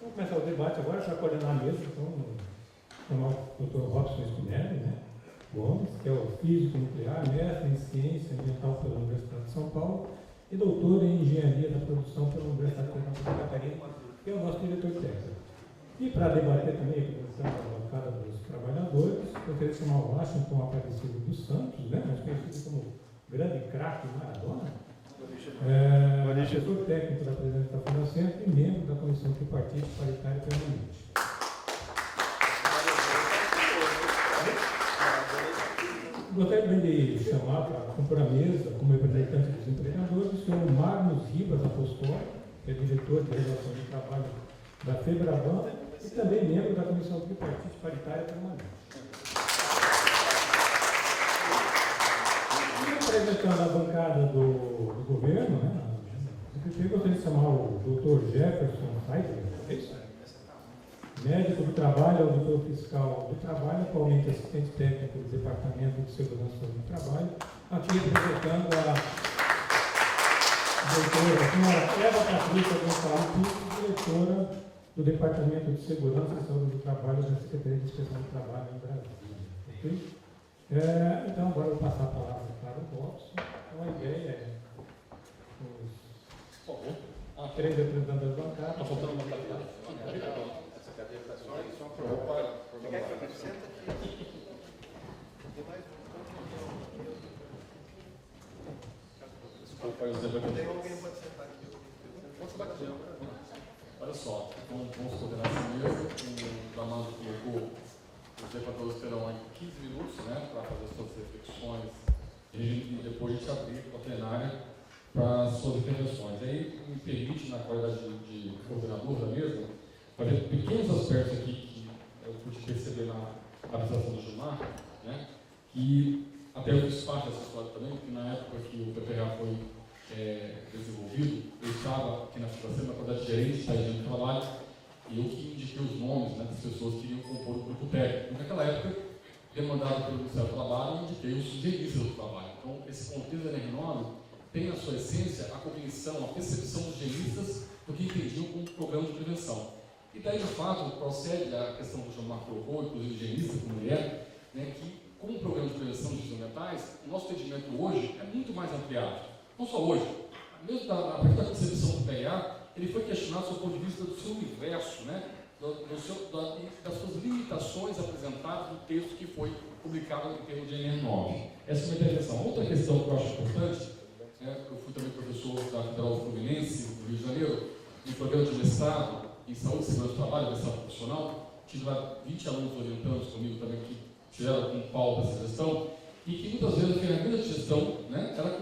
Vamos começar o debate agora para coordenar a mesa. Então, chamar o Dr. Robson Spinelli, né, Gomes, que é o físico nuclear, mestre em ciência ambiental pela Universidade de São Paulo e doutor em engenharia da produção pela Universidade Federal de Santa Catarina, que é o nosso diretor técnico. E para debater também a posição da bancada dos trabalhadores, eu queria chamar o Washington Aparecido dos Santos, né, mais conhecido como grande craque Maradona, assessor técnico da presidência da Fundação e membro da Comissão Tripartite Paritária Permanente. Gostaria também de chamar para compor a mesa, como representante dos empregadores, o senhor Magnus Ribas Apostoli, que é diretor de Relações de Trabalho da FEBRABAN e também membro da Comissão Tripartite Paritária Permanente. Representando a bancada do governo, né, eu gostaria de chamar o Dr. Jefferson Seidler, médico do trabalho, auditor fiscal do trabalho, atualmente assistente técnico do Departamento de Segurança do Trabalho, aqui representando a doutora senhora Eva Patrícia Gonçalves, diretora do Departamento de Segurança e Saúde do Trabalho da Secretaria de Inspeção do Trabalho em Brasília. Okay? Então, agora eu vou passar a palavra para o Robson. Então, a ideia é os três representantes da bancada. Está faltando uma cadeira. Essa cadeira está só para roupa. Desculpa, eu sei. Alguém pode sentar aqui. Olha só, vamos coordenar essa mesa. O Damaso colocou. Os debatedores terão aí 15 minutos, né, para fazer suas reflexões e depois de abrir para a plenária para suas intervenções. Aí me permite, na qualidade de coordenador da mesa, fazer pequenos aspectos aqui que eu pude perceber na apresentação do Gilmar, né, que até eu fiz parte dessa história também, porque na época que o PPH foi desenvolvido, eu estava aqui na Fundação, na qualidade de gerente da higiene do trabalho, e eu que indiquei os nomes, né, das pessoas que iriam compor o grupo técnico. Naquela época, demandado pelo Ministério do Trabalho, eu indiquei os higienistas do trabalho. Então, esse contexto da NR9 tem na sua essência a cognição, a percepção dos higienistas do que entendiam como programa de prevenção. E daí, de fato, procede a questão que o Gilmar colocou, inclusive higienista, como ele é, né, que, como programa de prevenção de riscos ambientais, o nosso entendimento hoje é muito mais ampliado. Não só hoje, mesmo a partir da concepção do PEA, ele foi questionado do ponto de vista do seu universo, né, das suas limitações apresentadas no texto que foi publicado em termos de NR9. Essa é uma intervenção. Outra questão que eu acho importante, eu fui também professor da Federal Fluminense, do Rio de Janeiro, no programa de mestrado em Saúde e Segurança do Trabalho, mestrado profissional, tive lá 20 alunos orientando comigo também, que tiveram com pauta essa gestão, e que muitas vezes a ferramenta de gestão, né, ela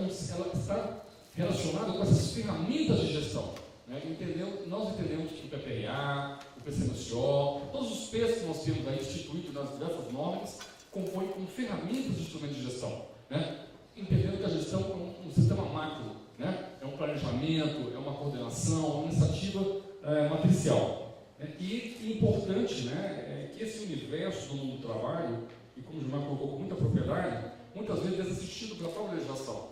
está relacionada com essas ferramentas de gestão. Nós entendemos que o PPA, o PCMSO, todos os P's que nós temos aí instituídos nas diversas normas, compõem como ferramentas de instrumento de gestão. Né? Entendendo que a gestão é um sistema macro, né? É um planejamento, é uma coordenação, é uma iniciativa matricial. E importante, né, é que esse universo do mundo do trabalho, e como o Gilmar colocou com muita propriedade, muitas vezes é desassistido pela própria legislação.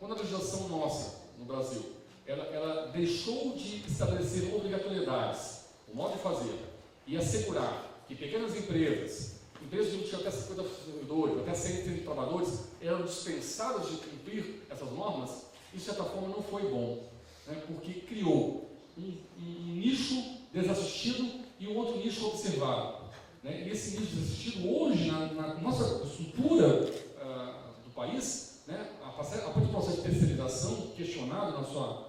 Quando a legislação nossa, no Brasil, ela deixou de estabelecer obrigatoriedades, o modo de fazer, e assegurar que pequenas empresas de não tinham até 50 servidores, até 130 trabalhadores, eram dispensadas de cumprir essas normas, isso de certa forma não foi bom, né, porque criou um nicho desassistido e um outro nicho observado. Né, e esse nicho desassistido hoje, na nossa estrutura do país, né, a partir do processo de terceirização, questionado na sua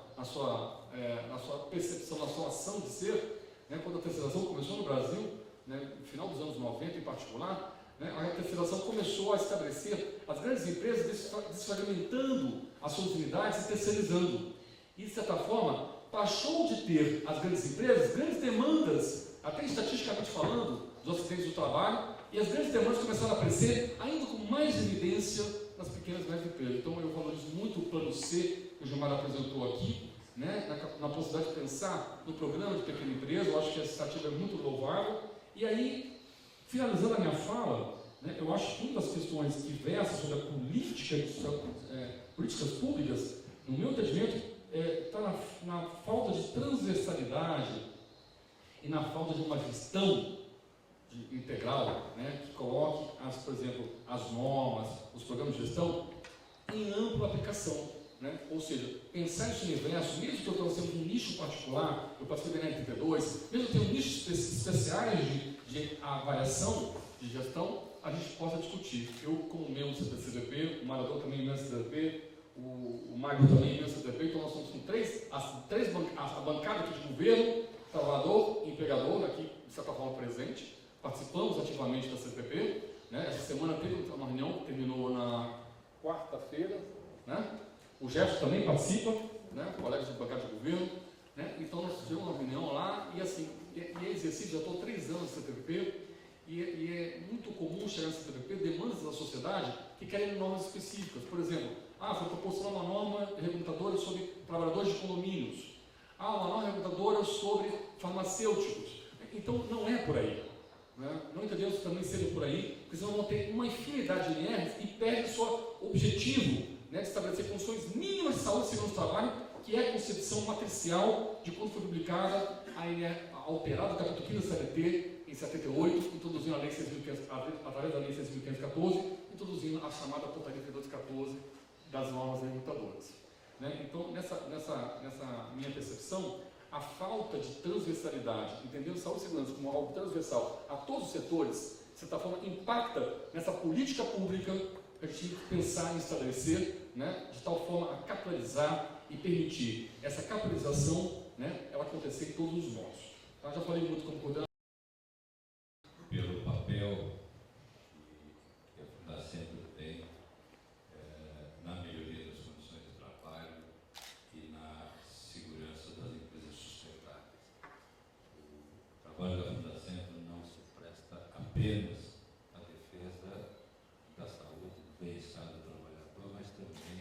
percepção, na sua ação de ser, né, quando a terceirização começou no Brasil, né, no final dos anos 90 em particular, né, a terceirização começou a estabelecer as grandes empresas desfragmentando as suas unidades e terceirizando. E, de certa forma, passou de ter as grandes empresas, grandes demandas, até estatisticamente falando, dos acidentes do trabalho, e as grandes demandas começaram a aparecer ainda com mais evidência nas pequenas e médias empresas. Então, eu valorizo muito o plano C que o Gilmar apresentou aqui, né, na possibilidade de pensar no programa de pequena empresa. Eu acho que essa iniciativa é muito louvável. E aí, finalizando a minha fala, né, eu acho que uma das questões que versa sobre a políticas públicas, no meu entendimento, está na falta de transversalidade e na falta de uma gestão integral, né, que coloque, por exemplo, as normas, os programas de gestão em ampla aplicação. Né? Ou seja, pensar esse universo, mesmo que eu estou sendo um nicho particular, eu participei da NTP2, mesmo que eu tenha nichos especiais de avaliação de gestão, a gente possa discutir. Eu, como membro do CDP, o Marador também é membro do CDP, o Magno também é membro do CDP, então nós somos com a bancada aqui de governo, trabalhador e empregador, aqui de certa forma presente, participamos ativamente da CPP. Né? Essa semana teve uma reunião que terminou na quarta-feira, né? O Jefferson também participa, né? Colegas de bancada de governo, né? Então nós tivemos uma reunião lá e assim, é exercício, já estou há 3 anos no CTPP e é muito comum chegar no CTPP demandas da sociedade que querem normas específicas. Por exemplo, foi proporcionar uma norma regulamentadora sobre trabalhadores de condomínios, uma norma regulamentadora sobre farmacêuticos. Então não é por aí. Né? Não entendemos que também seja por aí, porque senão vão ter uma infinidade de NRs e perde o seu objetivo, né, de estabelecer condições mínimas de saúde e segurança do trabalho, que é a concepção matricial de quando foi publicada a NR alterada do capítulo 15 da CLT em 78, introduzindo a lei 6.500, através da lei 6.514, introduzindo a chamada portaria 3214 das normas reguladoras. Né? Então, nessa minha percepção, a falta de transversalidade, entendendo saúde e segurança como algo transversal a todos os setores, de certa forma, impacta nessa política pública que a gente tem que pensar em estabelecer, né, de tal forma a capitalizar e permitir essa capitalização, né, ela acontecer em todos os modos. Tá? Já falei muito como coordenador. Pelo papel que a Fundacentro tem na melhoria das condições de trabalho e na segurança das empresas sustentáveis. O trabalho da Fundacentro não se presta apenas à defesa da saúde, do bem-estar do trabalhador, mas também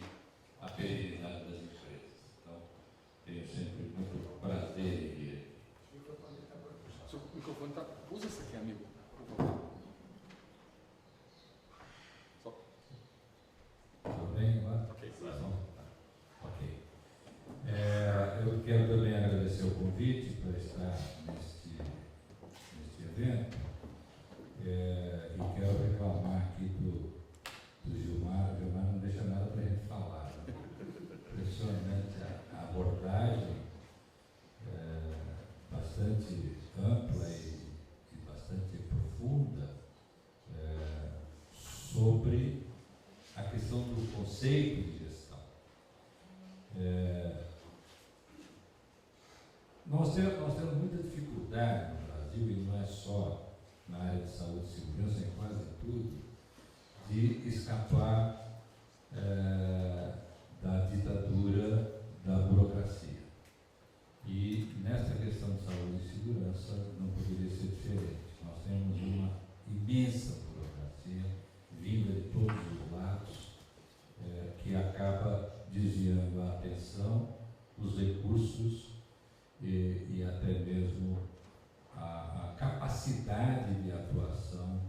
à perenidade das empresas. Então, tenho sempre muito prazer em vir. O microfone está... Usa isso aqui, amigo. Por favor. Tudo bem agora? Ok. Tá bom? Ok. Eu quero também agradecer o convite para estar neste evento e quero reclamar aqui do Gilmar. O Gilmar não deixa nada para a gente falar. Né? Impressionante a abordagem bastante ampla e bastante profunda sobre a questão do conceito de gestão. Nós temos muita dificuldade no Brasil, e não é só na área de saúde e segurança, em quase tudo, de escapar da ditadura da burocracia. E nessa questão de saúde e segurança não poderia ser diferente. Nós temos uma imensa burocracia vinda de todos os lados, que acaba desviando a atenção, os recursos e até mesmo a capacidade de atuação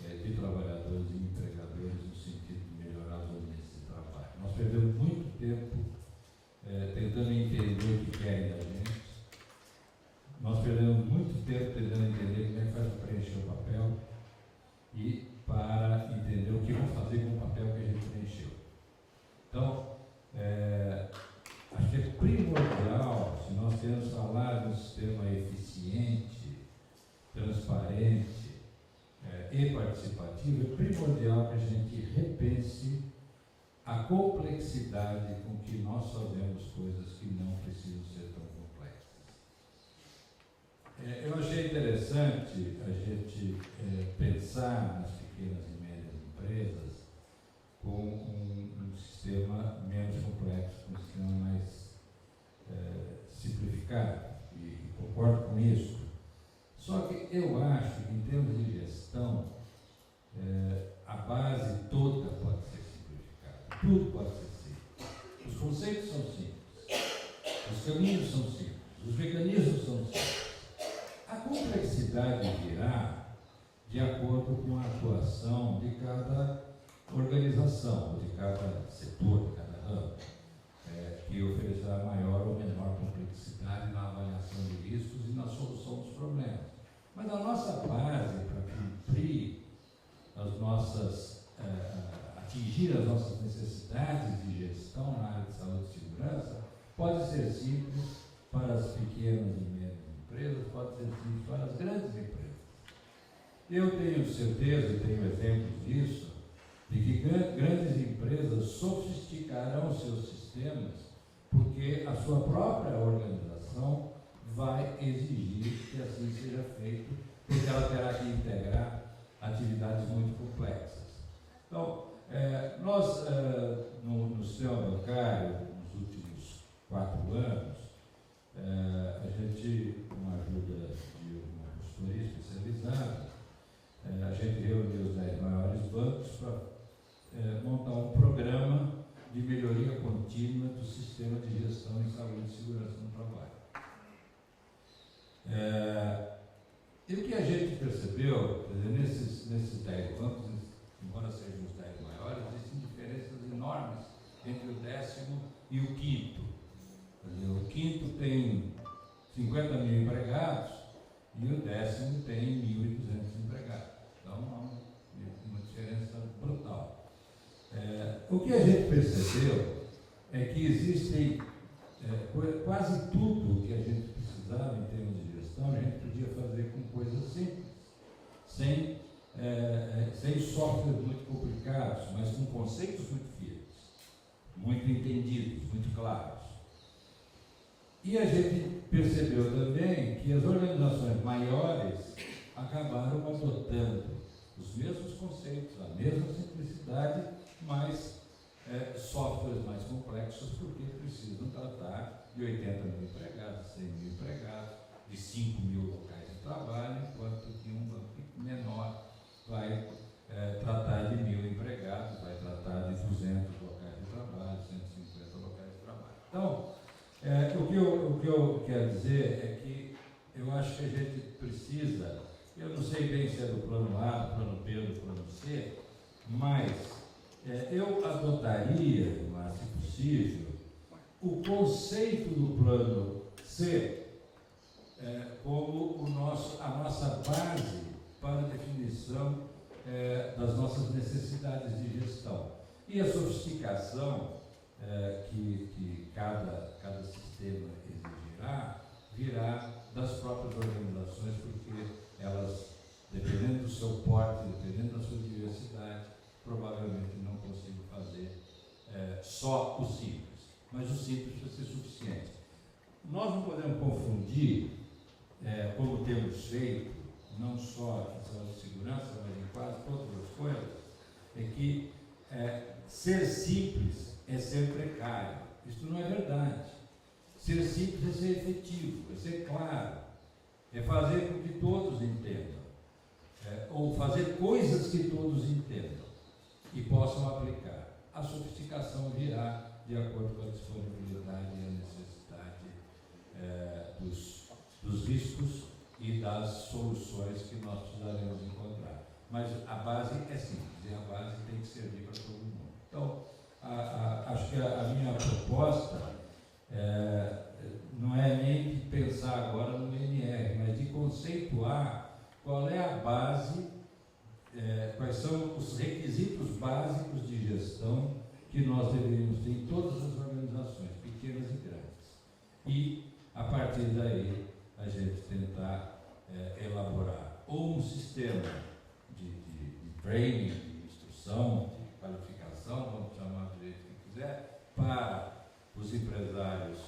de trabalhadores e empregadores no sentido de melhorar os ambientes de trabalho. Nós perdemos muito tempo tentando entender o que querem da gente. Nós perdemos muito tempo tentando entender como é que faz para preencher o papel e para entender o que vamos fazer com o papel que a gente preencheu. Então, acho que é primordial, se nós queremos falar de um sistema eficiente, transparente e participativo, é primordial que a gente repense a complexidade com que nós fazemos coisas que não precisam ser tão complexas. Eu achei interessante a gente pensar nas pequenas e médias empresas com um sistema menos complexo, um sistema mais simplificado, e concordo com isso. Só que eu acho que, em termos de gestão, a base toda pode ser simplificada. Tudo pode ser simples. Os conceitos são simples. Os caminhos são simples. Os mecanismos são simples. A complexidade virá de acordo com a atuação de cada organização, de cada setor, de cada ramo, que oferecerá maior ou menor complexidade na avaliação de riscos e na solução dos problemas. Mas a nossa base para cumprir as nossas, atingir as nossas necessidades de gestão na área de saúde e segurança pode ser simples para as pequenas e médias empresas, pode ser simples para as grandes empresas. Eu tenho certeza, e tenho exemplos disso, de que grandes empresas sofisticarão seus sistemas porque a sua própria organização vai exigir que assim seja feito, porque ela terá que integrar atividades muito complexas. Então, nós, no sistema bancário, nos últimos 4 anos, a gente, com a ajuda de uma consultoria especializada, a gente reuniu os 10 maiores bancos para montar um programa de melhoria contínua do sistema de gestão em saúde e segurança no trabalho. E o que a gente percebeu, quer dizer, nesses 10 bancos, embora sejam os 10 maiores, existem diferenças enormes entre o 10º e o 5º. Quer dizer, o 5º tem 50 mil empregados e o 10º tem 1.200 empregados. Então, há uma diferença brutal. O que a gente percebeu é que existem quase tudo que a gente precisava em termos de gestão, a gente podia fazer com coisas simples, sem softwares muito complicados, mas com conceitos muito firmes, muito entendidos, muito claros. E a gente percebeu também que as organizações maiores acabaram adotando os mesmos conceitos, a mesma simplicidade, mas softwares mais complexos, porque precisam tratar de 80 mil empregados, 100 mil empregados, de 5 mil locais de trabalho, enquanto que um banco menor vai tratar de 1.000 empregados, vai tratar de 200 locais de trabalho, 150 locais de trabalho. Então, o que eu quero dizer é que eu acho que a gente precisa, eu não sei bem se é do plano A, do plano B, do plano C, mas eu adotaria, mas se possível, o conceito do plano C como a nossa base para a definição das nossas necessidades de gestão. E a sofisticação que cada sistema exigirá virá das próprias organizações, porque elas, dependendo do seu porte, dependendo da sua diversidade, provavelmente não consigam fazer só o simples, mas o simples precisa ser suficiente. Nós não podemos confundir, como temos feito, não só em saúde e segurança, mas em quase todas as coisas, é que ser simples é ser precário. Isso não é verdade. Ser simples é ser efetivo, é ser claro, é fazer com que todos entendam, ou fazer coisas que todos entendam e possam aplicar. A sofisticação virá de acordo com a disponibilidade e a necessidade dos riscos e das soluções que nós precisaremos encontrar. Mas a base é simples e a base tem que servir para todo mundo. Então, acho que a minha proposta não é nem de pensar agora no NR, mas de conceituar qual é a base, quais são os requisitos básicos de gestão que nós deveríamos ter em todas as organizações, pequenas e grandes. E, a partir daí, a gente tentar elaborar ou um sistema de training, de instrução, de qualificação, vamos chamar do jeito que quiser, para os empresários,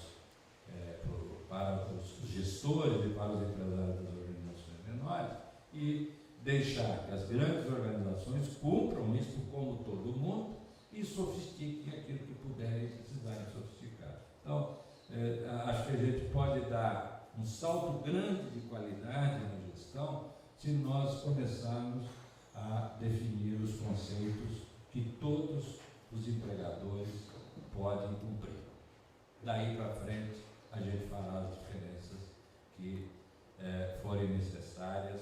para os gestores e para os empresários das organizações menores, e deixar que as grandes organizações cumpram isso como todo mundo e sofistiquem aquilo que puderem e precisarem sofisticar. Então, acho que a gente pode dar um salto grande de qualidade na gestão se nós começarmos a definir os conceitos que todos os empregadores podem cumprir. Daí para frente, a gente fará as diferenças que forem necessárias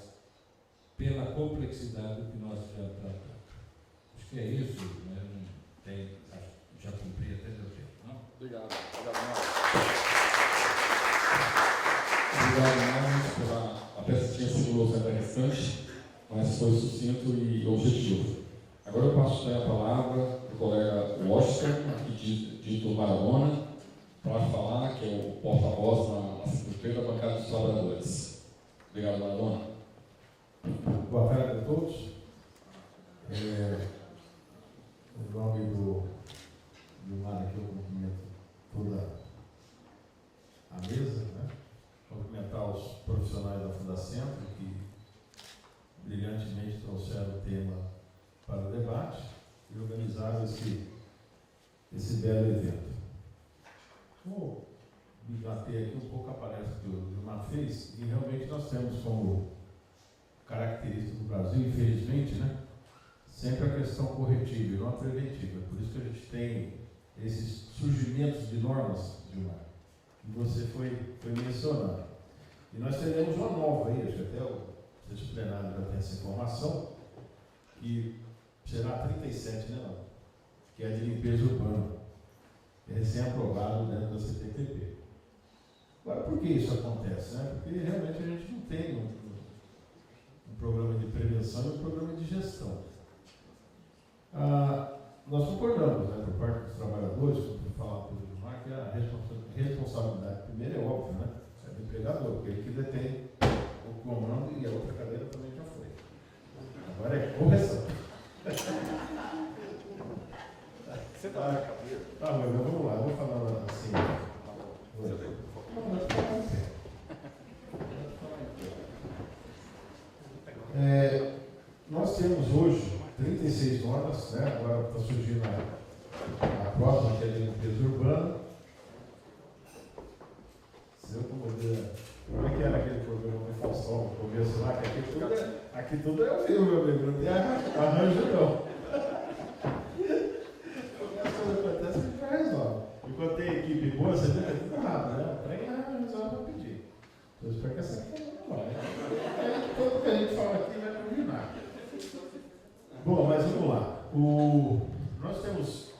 pela complexidade do que nós já tratamos. Acho que é isso, né? Já cumpri até meu tempo, não? Obrigado. Obrigado, Marcos, pela peça segurou sempre a restante, mas foi sucinto e objetivo. Agora eu passo a palavra para o colega Washington, aqui dito Maradona, para falar, que é o porta-voz na Secretaria da Bancada dos Trabalhadores. Obrigado, Maradona. Boa tarde a todos. Em nome do Mar, aqui eu cumprimento toda a mesa, né? Cumprimentar os profissionais da Fundacentro que brilhantemente trouxeram o tema para o debate e organizaram esse belo evento. Vou me bater aqui um pouco a palestra que o Gilmar fez, e realmente nós temos como característica do Brasil, infelizmente, né, sempre a questão corretiva e não a preventiva. Por isso que a gente tem esses surgimentos de normas, Gilmar, que você foi mencionando. E nós teremos uma nova aí, acho que até o sexto plenário já tem essa informação, que será 37, né, não? Que é de limpeza urbana, que é recém-aprovado dentro da CPTP. Agora, por que isso acontece? Né? Porque realmente a gente não tem um programa de prevenção e um programa de gestão. Nós concordamos, né, por parte dos trabalhadores, como falar por Gilmar, que a responsabilidade primeiro é óbvio, né? É do empregador, porque ele que detém o comando, e a outra cadeira também já foi. Agora é correção. Você está na cadeira? Tá, mas vamos lá, eu vou falar assim. Nós temos hoje 36 normas, né? Agora está surgindo a próxima, que é de limpeza urbana. Se eu poder. Como é que era aquele programa de Faustão no começo lá? Que aqui tudo é ao vivo, meu amigo, não tem arranjo não. As coisas acontecem, a gente já resolve. E quando tem equipe boa, você vê que é tudo errado, né? O trem resolve rapidinho. Então eu espero que essa aqui não vai. Tudo que a gente fala aqui vai combinar. Bom, mas vamos lá. Nós temos,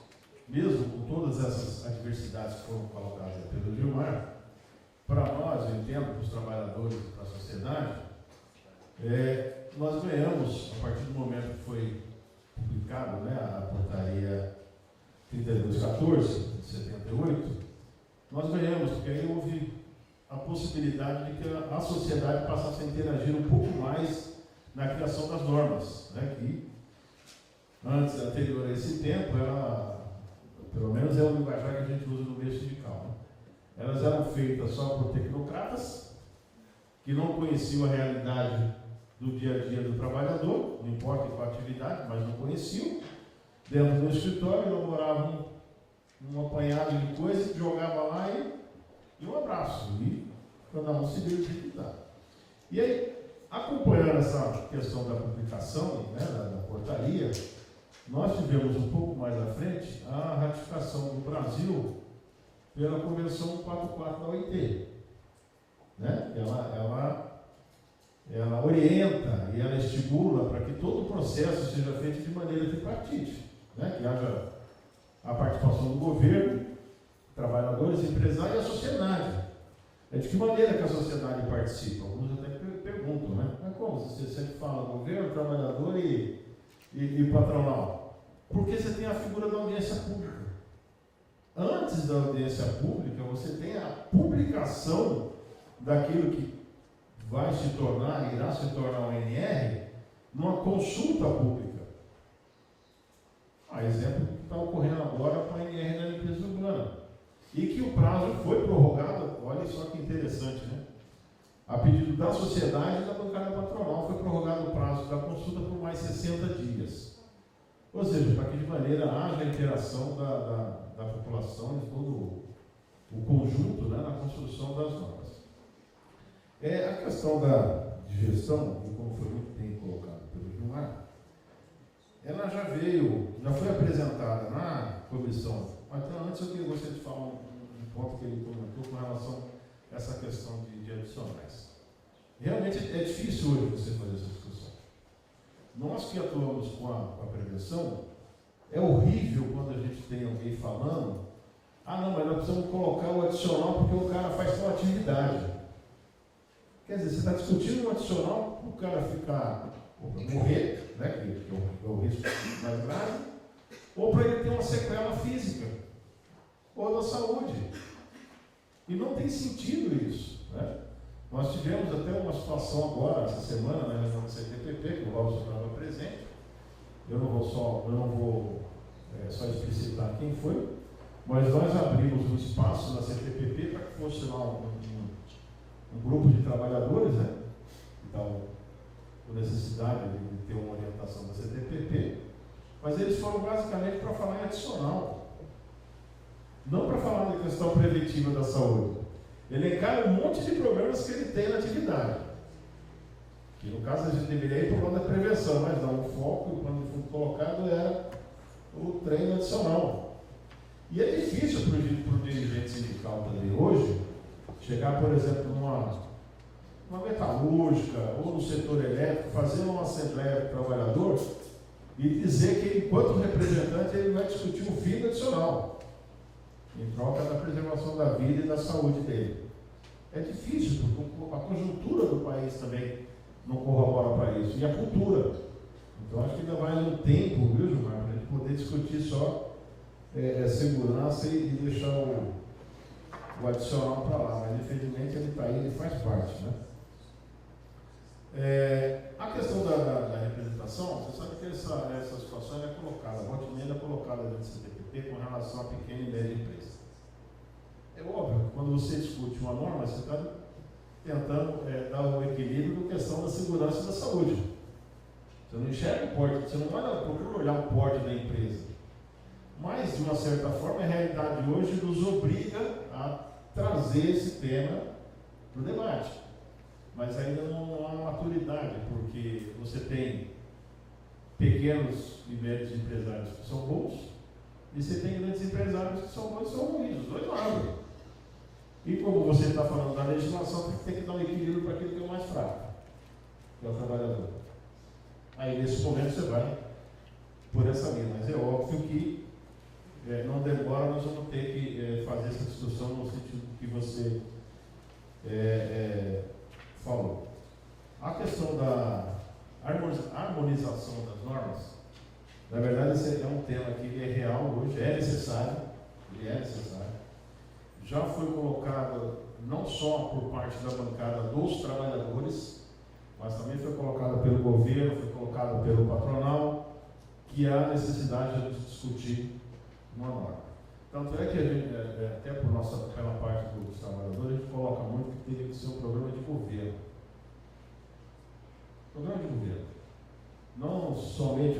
mesmo com todas essas adversidades que foram colocadas pelo Gilmar, para nós, eu entendo, para os trabalhadores e para a sociedade, nós ganhamos, a partir do momento que foi publicado, né, a portaria 3214 de 78, nós ganhamos, porque aí houve a possibilidade de que a sociedade passasse a interagir um pouco mais na criação das normas, né, que antes, anterior a esse tempo, pelo menos é o linguajar que a gente usa no meio sindical, né? Elas eram feitas só por tecnocratas, que não conheciam a realidade do dia a dia do trabalhador, não importa qual atividade, mas não conheciam. Dentro do escritório, elaboravam um apanhado de coisas, jogava lá e um abraço, e cada um se deu executar. E aí, acompanhando essa questão da publicação, né, da portaria, nós tivemos um pouco mais à frente a ratificação do Brasil pela Convenção 44 da OIT. Né? Ela orienta e ela estimula para que todo o processo seja feito de maneira tripartite, né? Que haja a participação do governo, trabalhadores, empresários e a sociedade. De que maneira que a sociedade participa? Alguns até perguntam, né? Mas como? Você sempre fala governo, trabalhador e patronal. Porque você tem a figura da audiência pública. Antes da audiência pública, você tem a publicação daquilo que irá se tornar um NR, numa consulta pública. Exemplo que está ocorrendo agora com a NR da limpeza urbana. E que o prazo foi prorrogado, olha só que interessante, né? A pedido da sociedade e da bancada patronal, foi prorrogado o prazo da consulta por mais 60 dias. Ou seja, para que de maneira haja a interação da população e todo o conjunto, né, na construção das normas. A questão de gestão, e como foi muito bem colocado pelo Gilmar, ela já foi apresentada na comissão. Então, antes eu gostaria de falar um ponto que ele comentou com relação a essa questão de adicionais. Realmente é difícil hoje você fazer essa discussão. Nós que atuamos com a prevenção, é horrível quando a gente tem alguém falando Ah, não, mas nós precisamos colocar o adicional porque o cara faz tal atividade. Quer dizer, você está discutindo um adicional para o cara ficar, ou para morrer, né, que é o risco mais grave, ou para ele ter uma sequela física, ou da saúde. E não tem sentido isso, né? Nós tivemos até uma situação agora, essa semana, na reunião do CTPP, que o Robson estava presente. Eu não vou só explicitar quem foi, mas nós abrimos um espaço na CTPP para que fosse lá um grupo de trabalhadores, né? Então, com necessidade de ter uma orientação da CTPP, mas eles foram basicamente para falar em adicional, não para falar da questão preventiva da saúde. Elencaram um monte de problemas que ele tem na atividade. Que no caso a gente deveria ir para o lado da prevenção, mas não, o foco, quando foi colocado, era o treino adicional. E é difícil para o dirigente sindical também hoje chegar, por exemplo, numa metalúrgica ou no setor elétrico, fazer uma assembleia de trabalhador e dizer que, enquanto representante, ele vai discutir o fim do adicional, em troca da preservação da vida e da saúde dele. É difícil, porque a conjuntura do país também não corrobora para isso, e a cultura. Então, acho que ainda vai um tempo, viu, Gilmar, para a gente poder discutir só segurança e deixar o adicional para lá, mas infelizmente ele está aí, ele faz parte, né? A questão da representação, você sabe que essa situação é colocada, a rotina é colocada dentro do CTPP com relação a pequena e média empresa. É óbvio que quando você discute uma norma, você está tentando dar um equilíbrio na questão da segurança e da saúde. Você não enxerga o porte, você não vai procurar olhar o porte da empresa. Mas, de uma certa forma, a realidade hoje nos obriga a trazer esse tema para o debate. Mas ainda não há maturidade, porque você tem pequenos e médios empresários que são bons, e você tem grandes empresários que são bons e são ruins, os dois lados. E como você está falando da legislação, tem que dar um equilíbrio para aquele que é o mais fraco, que é o trabalhador. Aí, nesse momento, você vai por essa linha, mas é óbvio que não demora, nós vamos ter que fazer essa discussão no sentido que você falou. A questão da harmonização das normas, na verdade, esse é um tema que é real hoje, é necessário, ele é necessário. Já foi colocado não só por parte da bancada dos trabalhadores, mas também foi colocado pelo governo, foi colocado pelo patronal, que há necessidade de discutir uma norma. Tanto é que a gente, até pela parte dos trabalhadores, a gente coloca muito que teria que ser um programa de governo. Programa de governo. Não somente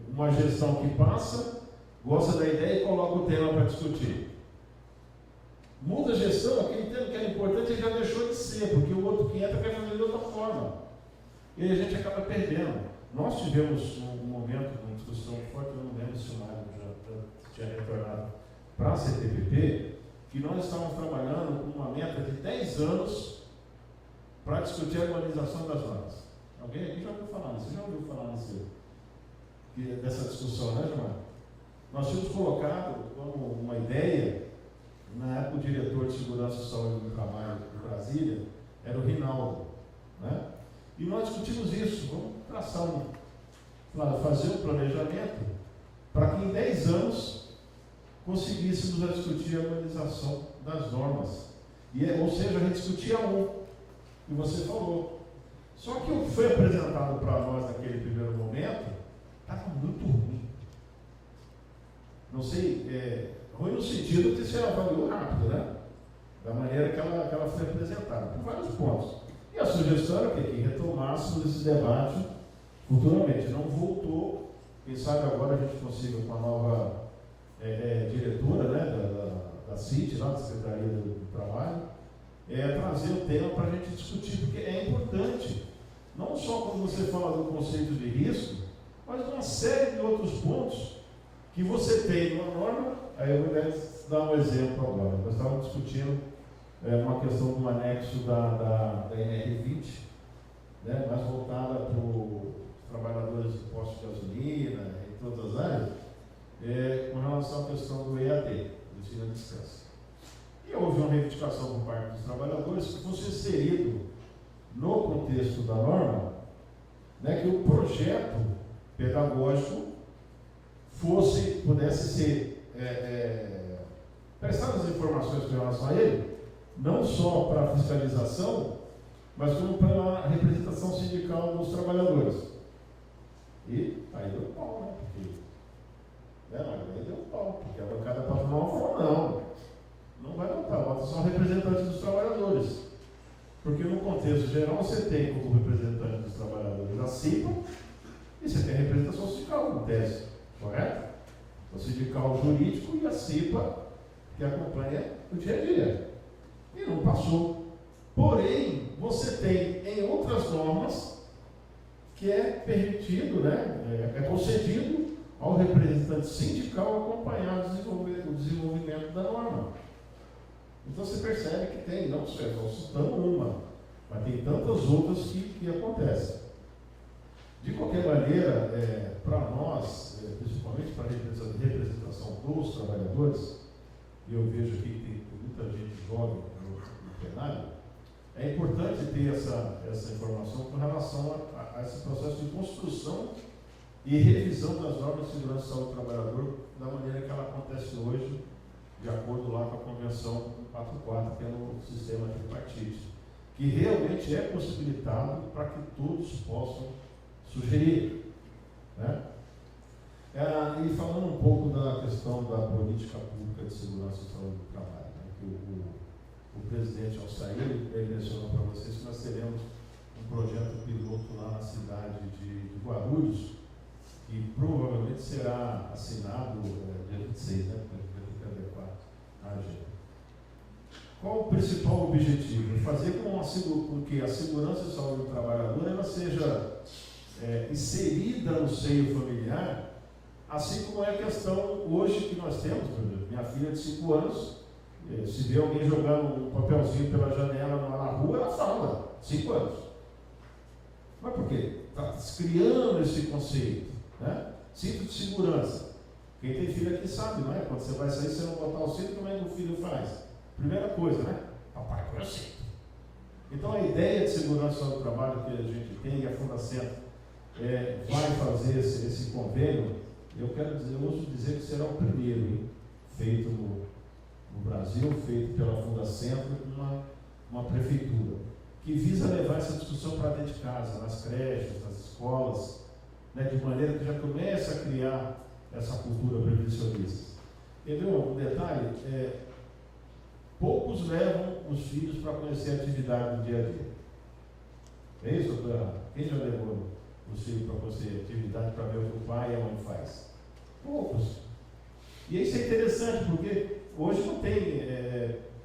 uma gestão que passa, gosta da ideia e coloca o tema para discutir. Muda a gestão, aquele tema que era importante ele já deixou de ser, porque o outro que entra quer fazer de outra forma. E aí a gente acaba perdendo. Nós tivemos um momento, uma discussão forte, eu não lembro se o Mário já tinha retornado para a CTPP, que nós estávamos trabalhando com uma meta de 10 anos para discutir a harmonização das normas. Alguém aqui já ouviu falar nisso? Você já ouviu falar dessa discussão, né, Gilmar? Nós tínhamos colocado como uma ideia, na época o diretor de Segurança e Saúde do Trabalho de Brasília era o Rinaldo, né? E nós discutimos isso, vamos traçar fazer um planejamento para que em 10 anos conseguíssemos discutir a harmonização das normas. Ou seja, a gente discutia que você falou. Só que o que foi apresentado para nós naquele primeiro momento estava muito ruim. Não sei, ruim no sentido que se avaliou rápido, né? Da maneira que ela foi apresentada, por vários pontos. E a sugestão era que retomássemos esse debate futuramente. Não voltou, quem sabe agora a gente consiga com a nova diretora, né, da CIT, lá da Secretaria do Trabalho, trazer o tema para a gente discutir, porque é importante. Não só quando você fala do conceito de risco, mas uma série de outros pontos que você tem numa norma. Aí eu vou dar um exemplo agora. Nós estávamos discutindo uma questão do anexo da NR20, né, mais voltada para os trabalhadores de postos de gasolina e todas as áreas, com relação à questão do EAD, ensino à distância. E houve uma reivindicação por parte dos trabalhadores que fosse inserido no contexto da norma, né, que o projeto pedagógico pudesse ser prestar as informações com relação a ele, não só para a fiscalização, mas como para a representação sindical dos trabalhadores. E aí deu pau, né? Aí deu pau, porque a bancada patronal falou, não vai votar, vota só representantes dos trabalhadores. Porque no contexto geral você tem como representante dos trabalhadores a CIPA e você tem a representação sindical, no tese, correto? O sindical jurídico e a CIPA, que acompanha o dia a dia. E não passou. Porém, você tem em outras normas que é permitido, né, é concedido ao representante sindical acompanhar o desenvolvimento da norma. Então você percebe que tem, não só estou citando uma, mas tem tantas outras que acontecem. De qualquer maneira, para nós, principalmente para a representação dos trabalhadores, e eu vejo aqui que tem muita gente jovem no plenário, é importante ter essa informação com relação a esse processo de construção e revisão das normas de segurança e saúde do trabalhador da maneira que ela acontece hoje, de acordo lá com a Convenção 44, que é no sistema tripartite, que realmente é possibilitado para que todos possam sugerir. Né? E falando um pouco da questão da política pública de segurança e saúde do trabalho, né? Que o presidente, ao sair, ele mencionou para vocês que nós teremos um projeto piloto lá na cidade de Guarulhos, que provavelmente será assinado dia 26, né? Para adequar a agenda. Qual o principal objetivo? Fazer com que a segurança e saúde do trabalhador ela seja inserida no seio familiar, assim como é a questão hoje que nós temos. Por exemplo, minha filha de 5 anos, se vê alguém jogando um papelzinho pela janela na rua, ela fala, 5 anos. Mas por quê? Está criando esse conceito, né? Cinto de segurança. Quem tem filho aqui sabe, não é? Quando você vai sair, você não botar o cinto, como é que o filho faz? Primeira coisa, né? Papai, põe o cinto. Então a ideia de segurança do trabalho que a gente tem, e a Fundacentro vai fazer esse convênio, eu ouso dizer que será o primeiro, hein? Feito no Brasil, feito pela Fundacentro, uma prefeitura, que visa levar essa discussão para dentro de casa, nas creches, nas escolas, né, de maneira que já comece a criar essa cultura prevencionista. Entendeu? Um detalhe, poucos levam os filhos para conhecer a atividade do dia a dia. É isso, doutora? Quem já levou os filhos para conhecer a atividade para ver o que o pai e a mãe faz? Poucos. E isso é interessante, porque hoje não tem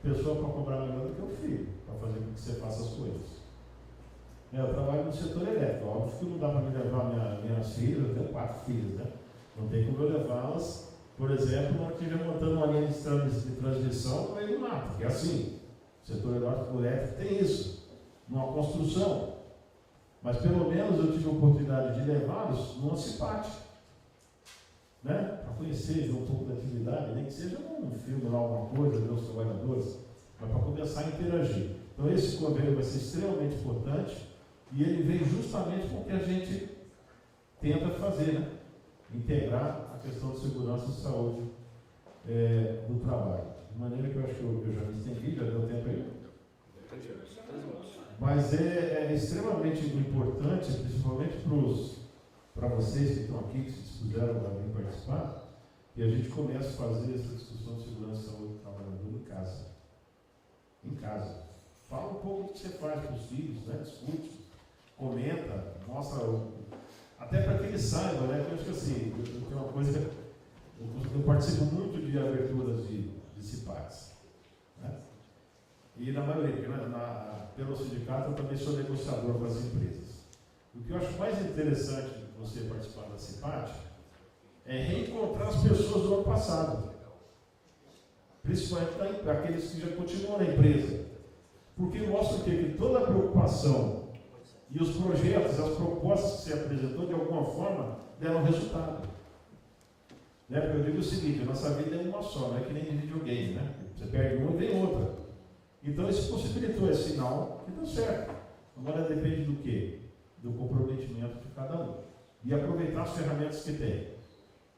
pessoa para cobrar melhor do que o filho, para fazer com que você faça as coisas. Eu trabalho no setor elétrico, óbvio que não dá para me levar minhas filhas, eu tenho 4 filhas, né? Não tem como eu levá-las, por exemplo, nós estivemos montando uma linha de transmissão no meio do mato, que é assim, o setor elétrico tem isso, numa construção. Mas pelo menos eu tive a oportunidade de levá-los numa CIPAT, né? Para conhecer um pouco da atividade, nem que seja um filme ou alguma coisa, ver os trabalhadores, mas para começar a interagir. Então esse convênio vai ser extremamente importante e ele vem justamente com o que a gente tenta fazer, né? Integrar a questão de segurança e saúde do trabalho. De maneira que eu acho que eu já me estendi, já deu tempo aí. Mas é extremamente importante, principalmente para vocês que estão aqui, que se dispuseram a vir participar, que a gente comece a fazer essa discussão de segurança e saúde do trabalhador em casa. Em casa. Fala um pouco do que você faz com os filhos, né? Discute, comenta, mostra, até para que eles saibam, né? Eu acho que assim, eu tenho uma coisa, eu participo muito de aberturas de CIPATs, né? E na maioria, pelo sindicato, eu também sou negociador com as empresas. O que eu acho mais interessante de você participar da CIPAT é reencontrar as pessoas do ano passado, principalmente aqueles que já continuam na empresa, porque mostra o quê? Que toda a preocupação e os projetos, as propostas que você apresentou, de alguma forma, deram resultado. Né? Porque eu digo o seguinte, a nossa vida é uma só, não é que nem videogame, né? Você perde uma e tem outra. Então isso possibilitou esse sinal que deu certo. Agora depende do quê? Do comprometimento de cada um. E aproveitar as ferramentas que tem.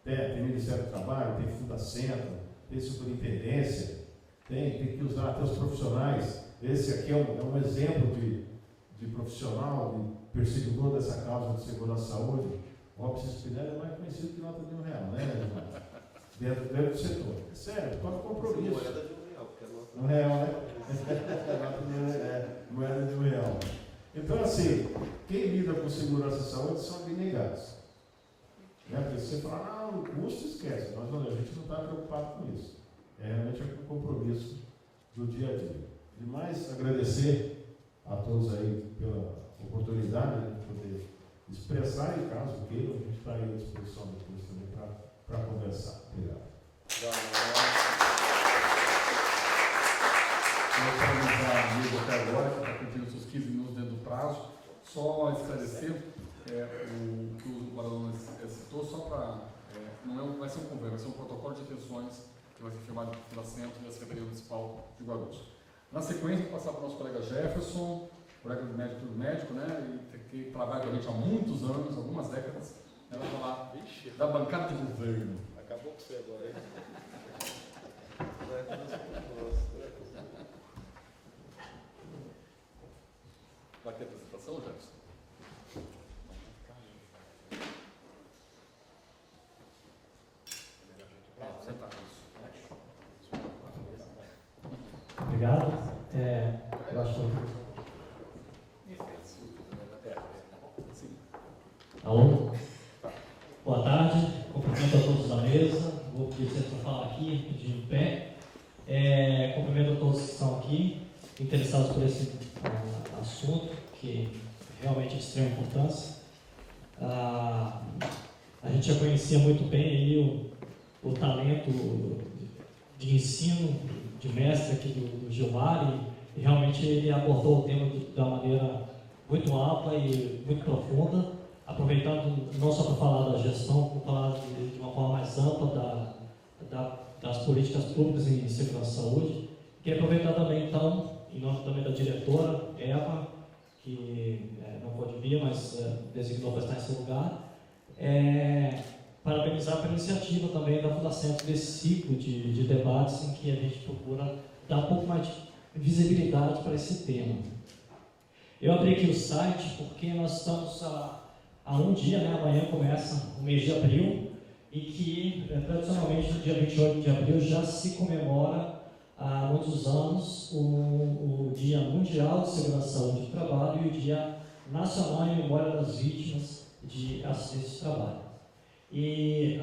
Tem Ministério do Trabalho, tem Fundacentro, tem Superintendência, tem que usar até os profissionais. Esse aqui é um exemplo de profissional, de perseguidor dessa causa de segurança e saúde. O Robson Spinelli é mais conhecido que nota de R$1, né? Dentro do setor. É sério, qual é o compromisso? Moeda de R$1, porque é R$1, né? Moeda de R$1. Então, assim, quem lida com segurança e saúde são abnegados. Né? Porque se você falar, o custo, esquece. Mas olha, a gente não está preocupado com isso. É realmente um compromisso do dia a dia. Demais, agradecer a todos aí pela oportunidade de poder expressar, e caso queiram, a gente está aí à disposição depois também para conversar. Obrigado. Nós estamos a amigo até agora, que está cumprindo os seus 15 minutos dentro do prazo. Só esclarecer o que o Guarulhos citou, só para. Não vai ser um convênio, vai ser um protocolo de intenções que vai ser firmado pela Centro e a Secretaria Municipal de Guarulhos. Na sequência, vou passar para o nosso colega Jefferson, colega do médico, né, e que trabalha com a gente há muitos anos, algumas décadas. Ela vai falar da bancada de governo. Acabou com você agora, hein? Vai ter apresentação, Jefferson? Obrigado. Eu acho que... Alô? Boa tarde, cumprimento a todos da mesa. Vou pedir vocês para falar aqui, pedir em pé. Cumprimento a todos que estão aqui, interessados por esse assunto, que realmente é de extrema importância. A gente já conhecia muito bem aí o talento de ensino, de mestre aqui do Gilmar, e realmente ele abordou o tema da maneira muito ampla e muito profunda, aproveitando não só para falar da gestão, como falar de uma forma mais ampla das políticas públicas em segurança e saúde. Queria aproveitar também, então, em nome também da diretora, Eva, que não pode vir, mas designou para estar em seu lugar, parabenizar pela iniciativa também da Fundacentro desse ciclo de debates em que a gente procura dar um pouco mais de visibilidade para esse tema. Eu abri aqui o site porque nós estamos há um dia, né, amanhã começa o mês de abril, e que tradicionalmente no dia 28 de abril já se comemora há muitos anos o Dia Mundial de Segurança e Saúde do Trabalho e o Dia Nacional em Memória das Vítimas de Acidentes de Trabalho. E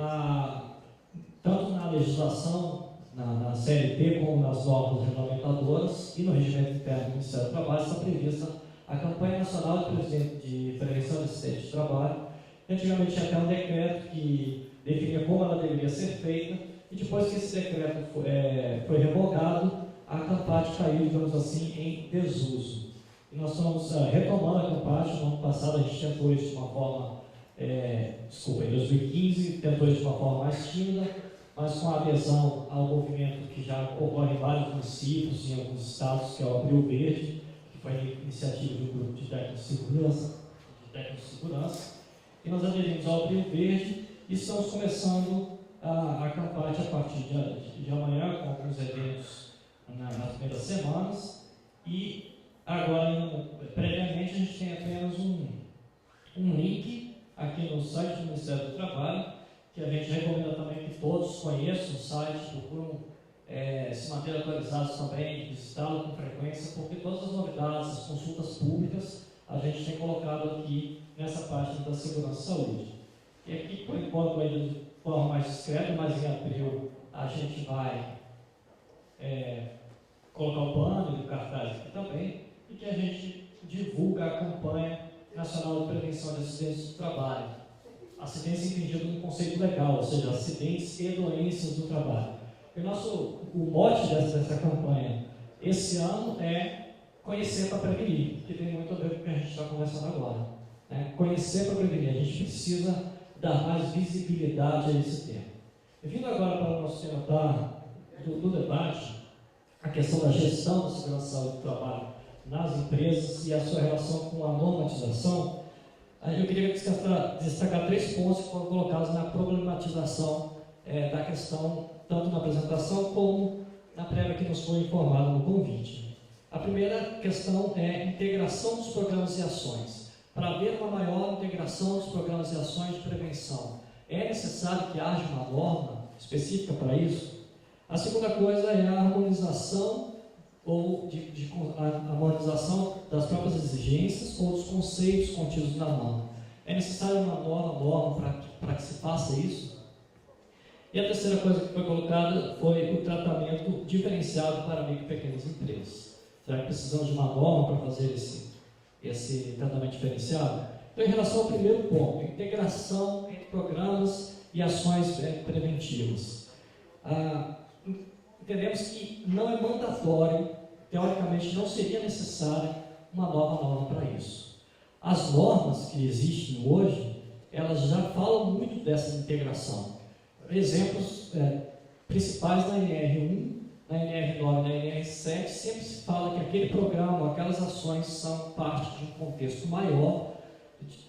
tanto na legislação, na CLT, como nas normas regulamentadoras e no regimento interno do Ministério do Trabalho, está prevista a campanha nacional de prevenção de acidentes de trabalho. Antigamente tinha até um decreto que definia como ela deveria ser feita, e depois que esse decreto foi revogado, a CAMPAT caiu, digamos assim, em desuso. E nós estamos retomando a CAMPAT. No ano passado a gente tentou isso de uma forma, em 2015 tentou isso de uma forma mais tímida, mas com a adesão ao movimento que já ocorre em vários municípios e em alguns estados, que é o Abril Verde, que foi a iniciativa de um grupo de técnicos de segurança, e nós aderimos ao Abril Verde e estamos começando a CAMPAT a partir de amanhã, com alguns eventos nas primeiras semanas, e agora, previamente, a gente tem apenas um link aqui no site do Ministério do Trabalho, que a gente recomenda também que todos conheçam o site, procuram se manter atualizados também, visitá-lo com frequência, porque todas as novidades, as consultas públicas, a gente tem colocado aqui nessa parte da segurança e saúde. E aqui, por enquanto, ainda de forma mais discreta, mas em abril a gente vai colocar o banner do cartaz aqui também, e que a gente divulga a campanha nacional de prevenção de acidentes do trabalho. Acidentes entendido no conceito legal, ou seja, acidentes e doenças do trabalho. E o mote dessa campanha esse ano é conhecer para prevenir, que tem muito a ver com o que a gente está conversando agora. Conhecer para prevenir, a gente precisa dar mais visibilidade a esse tema. Vindo agora para o nosso tema do debate, a questão da gestão da segurança e saúde do trabalho nas empresas e a sua relação com a normatização, eu queria destacar 3 pontos que foram colocados na problematização da questão, tanto na apresentação como na prévia que nos foi informada no convite. A primeira questão é a integração dos programas e ações. Para haver uma maior integração dos programas e ações de prevenção, é necessário que haja uma norma específica para isso? A segunda coisa é a harmonização a harmonização das próprias exigências ou dos conceitos contidos na norma. É necessário uma norma para que se faça isso? E a terceira coisa que foi colocada foi o tratamento diferenciado para micro e pequenas empresas. Será que precisamos de uma norma para fazer esse tratamento diferenciado? Então, em relação ao primeiro ponto, integração entre programas e ações preventivas. Entendemos que não é mandatório, teoricamente não seria necessária uma nova norma para isso. As normas que existem hoje, elas já falam muito dessa integração. Exemplos principais na NR1, na NR9 e na NR7, sempre se fala que aquele programa, aquelas ações são parte de um contexto maior,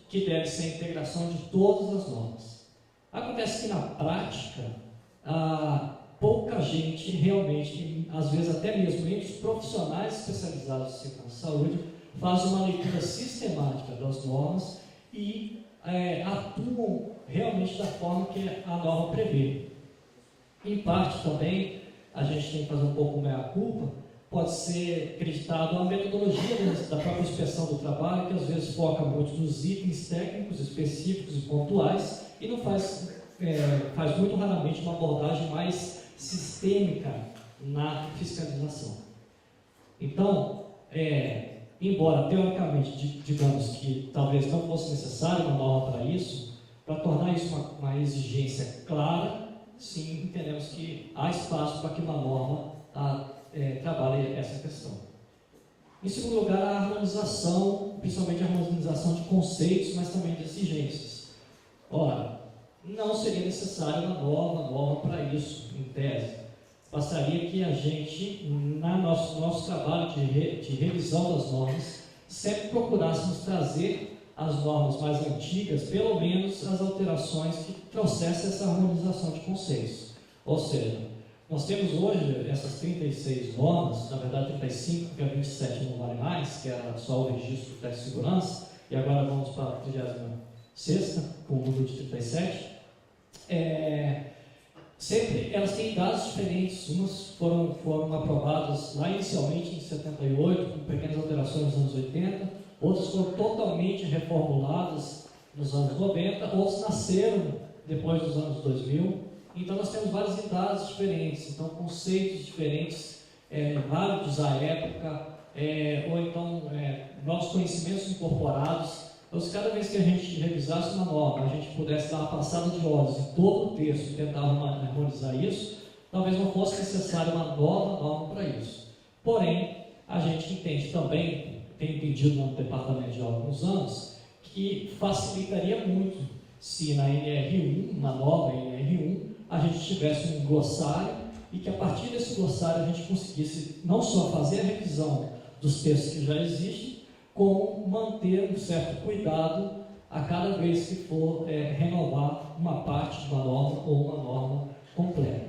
que deve ser a integração de todas as normas. Acontece que na prática, pouca gente realmente, às vezes até mesmo entre os profissionais especializados em segurança e saúde, faz uma leitura sistemática das normas e atuam realmente da forma que a norma prevê. Em parte também, a gente tem que fazer um pouco meia-culpa, pode ser acreditado a metodologia da própria inspeção do trabalho, que às vezes foca muito nos itens técnicos específicos e pontuais, e não faz muito raramente uma abordagem mais sistêmica na fiscalização. Então, embora teoricamente digamos que talvez não fosse necessária uma norma para isso, para tornar isso uma exigência clara, sim, entendemos que há espaço para que uma norma trabalhe essa questão. Em segundo lugar, a harmonização, principalmente a harmonização de conceitos, mas também de exigências. Ora, não seria necessária uma norma para isso, em tese. Bastaria que a gente, no nosso trabalho de revisão das normas, sempre procurássemos trazer as normas mais antigas, pelo menos as alterações que trouxessem essa harmonização de conceitos. Ou seja, nós temos hoje essas 36 normas, na verdade 35, porque a 27 não vale mais, que era só o registro de segurança, e agora vamos para a 36ª, com o número de 37. Sempre elas têm dados diferentes, umas foram aprovadas lá inicialmente em 78, com pequenas alterações nos anos 80, outras foram totalmente reformuladas nos anos 90, outras nasceram depois dos anos 2000. Então nós temos vários dados diferentes, então conceitos diferentes, válidos à época, ou então novos conhecimentos incorporados. Então, se cada vez que a gente revisasse uma norma, a gente pudesse dar uma passada de olhos em todo o texto e tentar harmonizar isso, talvez não fosse necessária uma nova norma para isso. Porém, a gente entende também, tem entendido no departamento de alguns anos, que facilitaria muito se na NR1, na nova NR1, a gente tivesse um glossário e que a partir desse glossário a gente conseguisse não só fazer a revisão dos textos que já existem, como manter um certo cuidado a cada vez que for renovar uma parte de uma norma ou uma norma completa.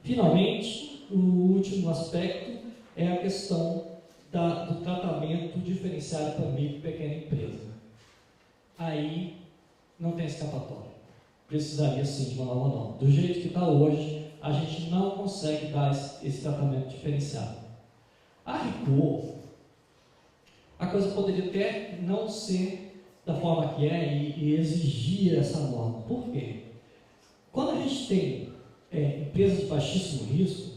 Finalmente, o último aspecto é a questão do tratamento diferenciado para micro e pequena empresa. Aí não tem escapatória. Precisaria sim de uma nova norma. Do jeito que está hoje, a gente não consegue dar esse tratamento diferenciado. A rigor, a coisa poderia até não ser da forma que é e exigir essa norma. Por quê? Quando a gente tem empresas de baixíssimo risco,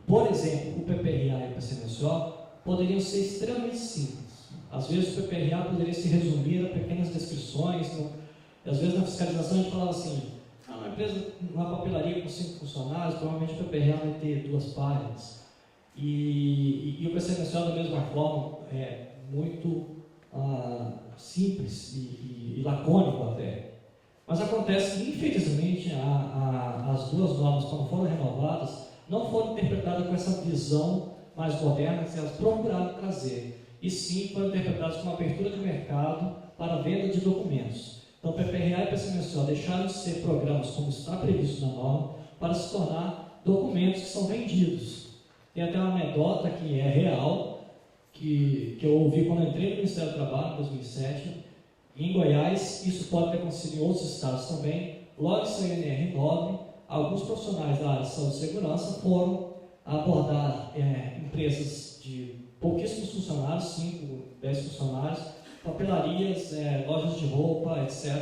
por exemplo, o PPRA e o PCMSO poderiam ser extremamente simples. Às vezes o PPRA poderia se resumir a pequenas descrições. Às vezes na fiscalização a gente falava assim, uma empresa, uma papelaria com 5 funcionários, provavelmente o PPRA vai ter 2 páginas. E o PCMSO da mesma forma, muito simples e lacônico até. Mas acontece que, infelizmente, as duas normas, quando foram renovadas, não foram interpretadas com essa visão mais moderna que elas procuraram trazer, e sim foram interpretadas como abertura de mercado para a venda de documentos. Então, PPRA e PCMSO deixaram de ser programas como está previsto na norma para se tornar documentos que são vendidos. Tem até uma anedota que é real, que eu ouvi quando eu entrei no Ministério do Trabalho, em 2007, em Goiás. Isso pode ter acontecido em outros estados também. Logo que saiu a NR9, alguns profissionais da área de saúde e segurança foram abordar empresas de pouquíssimos funcionários, 5, 10 funcionários, papelarias, lojas de roupa, etc.,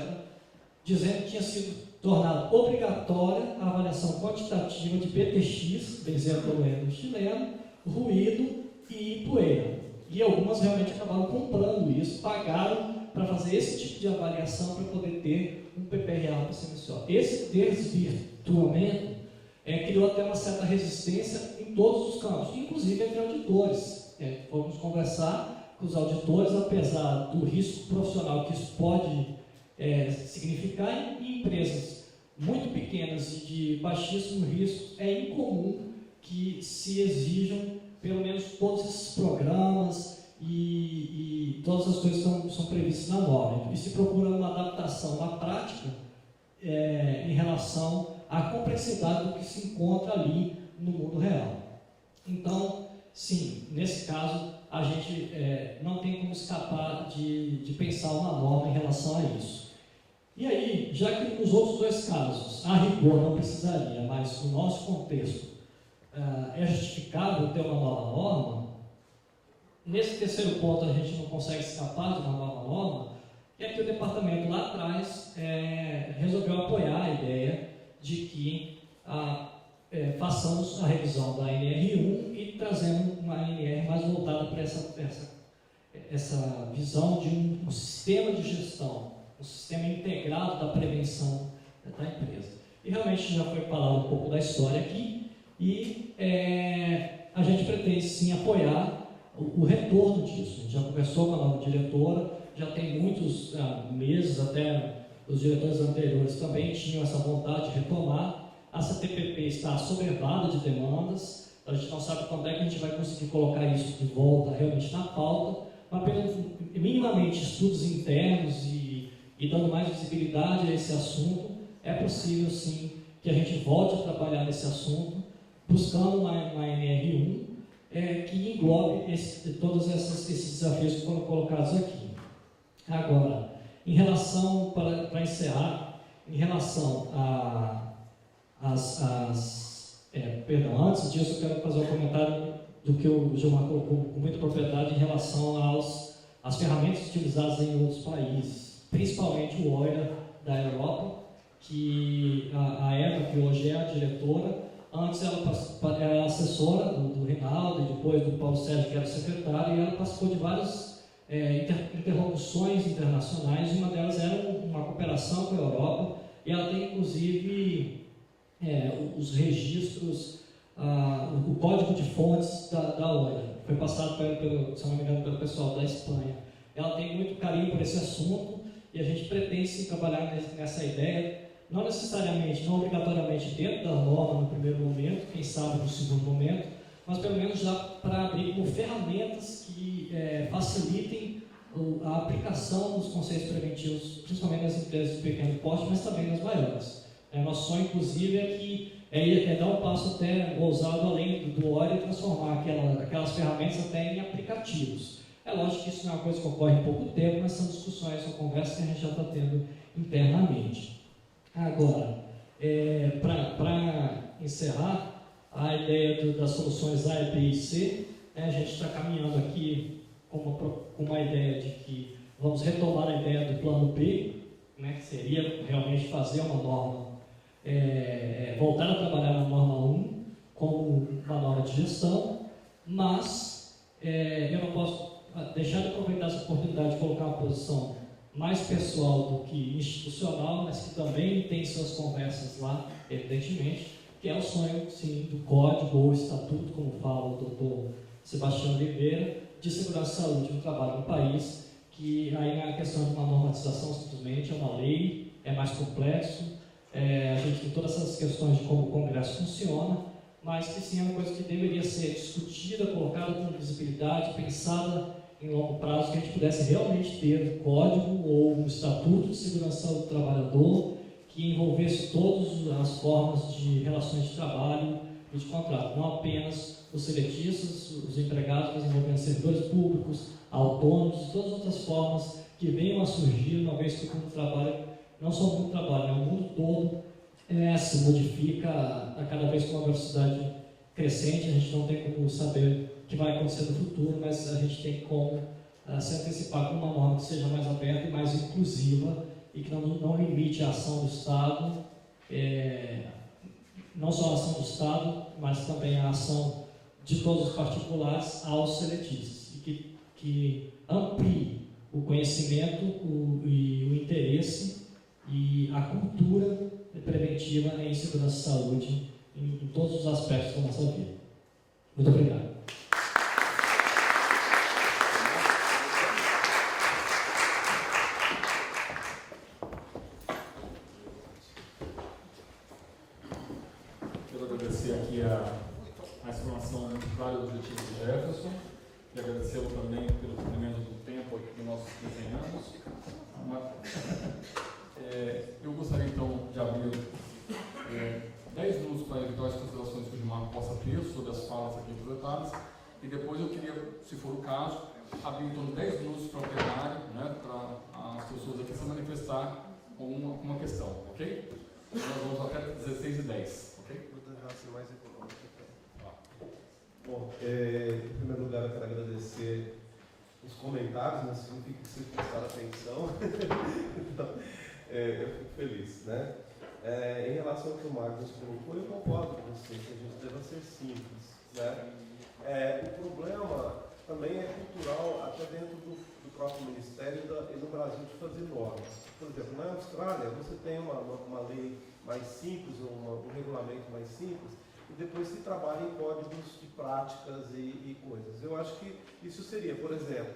dizendo que tinha sido tornada obrigatória a avaliação quantitativa de BTX, benzeno chileno, ruído e poeira. E algumas realmente acabaram comprando isso, pagaram para fazer esse tipo de avaliação para poder ter um PPRA para PCMSO. Esse desvirtuamento criou até uma certa resistência em todos os campos, inclusive entre auditores. Vamos conversar com os auditores, apesar do risco profissional que isso pode significar em empresas muito pequenas e de baixíssimo risco, é incomum que se exijam pelo menos todos esses programas e todas as coisas que são previstas na norma. E se procura uma adaptação na prática em relação à complexidade do que se encontra ali no mundo real. Então, sim, nesse caso, a gente não tem como escapar de pensar uma norma em relação a isso. E aí, já que nos outros dois casos, a rigor não precisaria, mas no nosso contexto é justificável ter uma nova norma, nesse terceiro ponto a gente não consegue escapar de uma nova norma, é que o departamento lá atrás resolveu apoiar a ideia de que façamos a revisão da NR1 e trazendo uma NR mais voltada para essa visão de um sistema de gestão, um sistema integrado da prevenção da empresa. E realmente já foi falado um pouco da história aqui, e a gente pretende sim apoiar o retorno disso. A gente já conversou com a nova diretora, já tem muitos meses, até os diretores anteriores também tinham essa vontade de retomar. A CTPP está assoberbada de demandas, a gente não sabe quando é que a gente vai conseguir colocar isso de volta realmente na pauta, mas pelo minimamente estudos internos e dando mais visibilidade a esse assunto, é possível sim que a gente volte a trabalhar nesse assunto, buscando uma NR1 que englobe todos esses desafios que foram colocados aqui. Agora, em relação, para encerrar, em relação antes disso eu quero fazer um comentário do que o Gilmar colocou com muita propriedade em relação às ferramentas utilizadas em outros países, principalmente o OIRA da Europa, que a Eva, que hoje é a diretora, antes ela era assessora do Rinaldo e depois do Paulo Sérgio, que era o secretário, e ela participou de várias interlocuções internacionais, e uma delas era uma cooperação com a Europa, e ela tem inclusive os registros, o código de fontes da OIRA, foi passado se não me engano, pelo pessoal da Espanha. Ela tem muito carinho por esse assunto, e a gente pretende sim trabalhar nessa ideia, não necessariamente, não obrigatoriamente dentro da norma no primeiro momento, quem sabe no segundo momento, mas pelo menos já para abrir como ferramentas que facilitem a aplicação dos conceitos preventivos, principalmente nas empresas de pequeno porte, mas também nas maiores. Nosso sonho, inclusive, é dar um passo até ousado além do OIRA e transformar aquelas ferramentas até em aplicativos. É lógico que isso não é uma coisa que ocorre em pouco tempo, mas são discussões, são conversas que a gente já está tendo internamente. Agora, para encerrar, a ideia das soluções A, B e C, a gente está caminhando aqui com uma ideia de que vamos retomar a ideia do plano B, que seria realmente fazer uma norma, voltar a trabalhar na norma 1 como uma norma de gestão, mas eu não posso deixar de aproveitar essa oportunidade de colocar uma posição mais pessoal do que institucional, mas que também tem suas conversas lá, evidentemente, que é o sonho, sim, do código ou estatuto, como fala o doutor Sebastião Oliveira, de segurança e saúde no trabalho no país, que aí não é questão de uma normatização simplesmente, é uma lei é mais complexo, a gente tem todas essas questões de como o Congresso funciona, mas que sim é uma coisa que deveria ser discutida, colocada com visibilidade, pensada em longo prazo, que a gente pudesse realmente ter um código ou um estatuto de segurança do trabalhador que envolvesse todas as formas de relações de trabalho e de contrato, não apenas os seletistas, os empregados, mas envolvendo servidores públicos, autônomos, todas as outras formas que venham a surgir, uma vez que o mundo do trabalho, não só o mundo do trabalho, mas o mundo todo se modifica a cada vez com uma velocidade crescente. A gente não tem como saber o que vai acontecer no futuro, mas a gente tem como se antecipar com uma norma que seja mais aberta e mais inclusiva e que não limite a ação do Estado, não só a ação do Estado, mas também a ação de todos os particulares aos seletistas, e que amplie o conhecimento e o interesse e a cultura preventiva em segurança e saúde em todos os aspectos da nossa vida. Muito obrigado. Quero agradecer aqui a explanação muito clara do objetivo de Jefferson, e agradecê-lo também pelo cumprimento do tempo aqui que nós desenhamos. Eu gostaria então de abrir 10 minutos para evitar as considerações que o Gilmar possa ter sobre as falas aqui projetadas, e depois eu queria, se for o caso, abrir então 10 minutos para o plenário, né, para as pessoas aqui se manifestar com uma questão, ok? Nós vamos até 16h10, ok? Mais econômico. Bom, em primeiro lugar eu quero agradecer os comentários, né? Significa que vocês prestaram atenção. Então, eu fico feliz, né? Em relação ao que o Marcos colocou, eu concordo com você, que a gente deve ser simples, né? O problema também é cultural, até dentro do próprio Ministério e no Brasil, de fazer normas. Por exemplo, na Austrália, você tem uma lei mais simples, um regulamento mais simples, e depois se trabalha em códigos de práticas e coisas. Eu acho que isso seria, por exemplo,